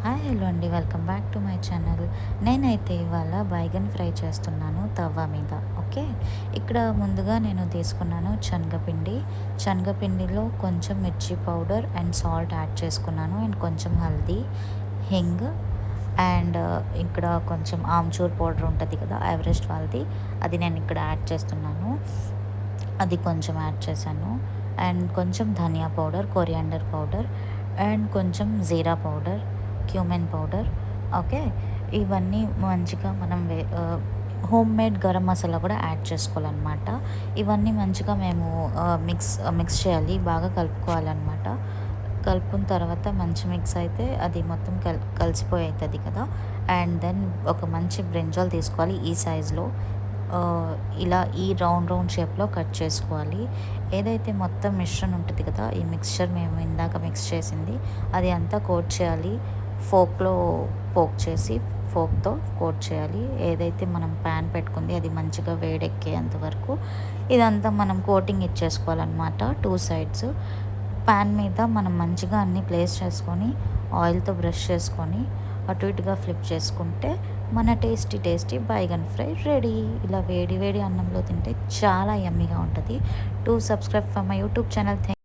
Hi hello అండి, welcome back to my channel. నేనైతే ఇవాళ బైగన్ ఫ్రై చేస్తున్నాను తవ్వ మీద. ఓకే, ఇక్కడ ముందుగా నేను తీసుకున్నాను శనగపిండి. శనగపిండిలో కొంచెం మిర్చి పౌడర్ అండ్ సాల్ట్ యాడ్ చేసుకున్నాను, అండ్ కొంచెం హల్దీ, హింగ్, అండ్ ఇక్కడ కొంచెం ఆమ్చూర్ పౌడర్ ఉంటుంది కదా, ఎవరెస్ట్ వాళ్ళది, అది నేను ఇక్కడ యాడ్ చేస్తున్నాను. అది కొంచెం యాడ్ చేశాను. అండ్ కొంచెం ధనియా పౌడర్, కొరియాండర్ పౌడర్, అండ్ కొంచెం జీరా పౌడర్, క్యూమెన్ పౌడర్. ఓకే, ఇవన్నీ మంచిగా మనం హోమ్ మేడ్ గరం మసాలా కూడా యాడ్ చేసుకోవాలన్నమాట. ఇవన్నీ మంచిగా మేము మిక్స్ చేయాలి, బాగా కలుపుకోవాలన్నమాట. కలుపుకున్న తర్వాత మంచి మిక్స్ అయితే అది మొత్తం కలిసిపోయి అవుతుంది కదా. అండ్ దెన్ ఒక మంచి బ్రింజాల్ తీసుకోవాలి ఈ సైజులో. ఇలా ఈ రౌండ్ షేప్లో కట్ చేసుకోవాలి. ఏదైతే మొత్తం మిశ్రమం ఉంటుంది కదా, ఈ మిక్స్చర్ మేము ఇందాక మిక్స్ చేసింది, అది అంతా కోట్ చేయాలి. ఫోక్తో కోట్ చేయాలి. ఏదైతే మనం ప్యాన్ పెట్టుకుంది అది మంచిగా వేడెక్కేంత వరకు ఇదంతా మనం కోటింగ్ ఇచ్చేసుకోవాలన్నమాట. 2 సైడ్స్ ప్యాన్ మీద మనం మంచిగా అన్నీ ప్లేస్ చేసుకొని ఆయిల్తో బ్రష్ చేసుకొని అటు ఇటుగా ఫ్లిప్ చేసుకుంటే మన టేస్టీ బైగన్ ఫ్రై రెడీ. ఇలా వేడి వేడి అన్నంలో తింటే చాలా యమ్మీగా ఉంటుంది. To subscribe for my YouTube channel.